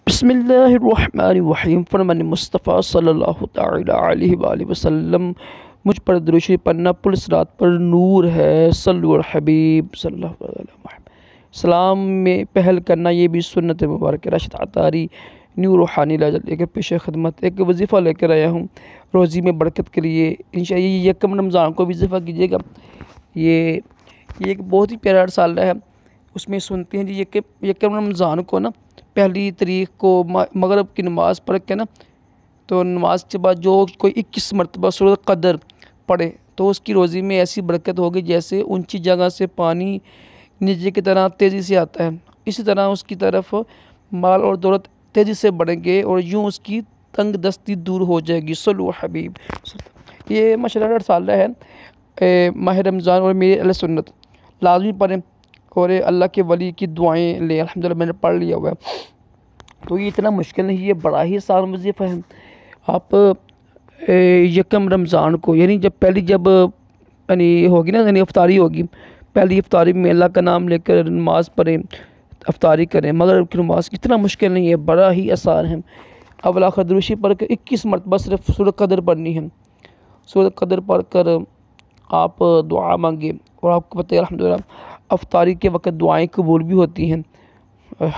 بسم اللہ الرحمن الرحیم فرمان مصطفیٰ صلی اللہ تعالی علیہ وآلہ وسلم، مجھ پر درود شریف پڑھنا پل صراط پر نور ہے، صلو علی الحبیب صلی اللہ علیہ وسلم۔ سلام میں پہل کرنا یہ بھی سنت مبارک راشد عطاری نیو روحانی لے کر پیش خدمت ایک وظیفہ لے کر آیا ہوں روزی میں برکت کے لیے۔ انشاءاللہ یہ یکم رمضان کو وظیفہ کیجیے گا۔ یہ ایک بہت ہی پیارا رسالہ ہے، اس میں سنتے ہیں جی یکم رمضان کو نا پہلی تاریخ کو مغرب کی نماز پڑھ کے نا، تو نماز کے بعد جو کوئی 21 مرتبہ سورۃ قدر پڑھے تو اس کی روزی میں ایسی برکت ہوگی جیسے اونچی جگہ سے پانی نیچے کی طرح تیزی سے آتا ہے، اسی طرح اس کی طرف مال اور دولت تیزی سے بڑھیں گے اور یوں اس کی تنگ دستی دور ہو جائے گی۔ صلو علی حبیب۔ یہ ماشاءاللہ رسالہ ہے ماہ رمضان، اور میرے اہل سنت لازمی پڑھیں اور اللہ کے ولی کی دعائیں لیں۔ الحمدللہ میں نے پڑھ لیا ہوا ہے، تو یہ اتنا مشکل نہیں، یہ بڑا ہی آسان وظیفہ ہے۔ آپ یکم رمضان کو یعنی جب ہوگی نا، یعنی افطاری ہوگی، پہلی افطاری میں اللہ کا نام لے کر نماز پڑھیں، افطاری کریں۔ مغرب کی نماز اتنا مشکل نہیں ہے، بڑا ہی آسان ہے۔ اول آخر درود شریف پڑھ کے 21 مرتبہ صرف سورۃ قدر پڑھنی ہے۔ سورۃ قدر پڑھ کر آپ دعا مانگے، اور آپ کو پتہ ہے الحمدللہ افطاری کے وقت دعائیں قبول بھی ہوتی ہیں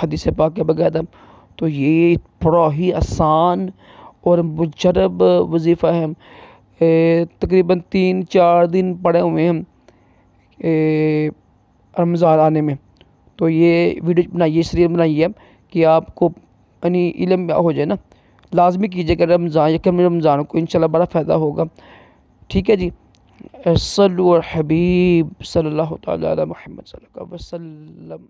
حدیث پاک کے بغیر۔ تو یہ بڑا ہی آسان اور مجرب وظیفہ ہے، تقریباً 3-4 دن پڑے ہوئے ہیں رمضان آنے میں۔ تو یہ ویڈیو بنائیے، سیریل بنائیے کہ آپ کو یعنی علم ہو جائے نا، لازمی کیجیے کہ یکم رمضان کو انشاءاللہ بڑا فائدہ ہوگا۔ ٹھیک ہے جی، صلو علی الحبیب صلی اللہ تعالی علی محمد صلی اللہ علیہ وسلم۔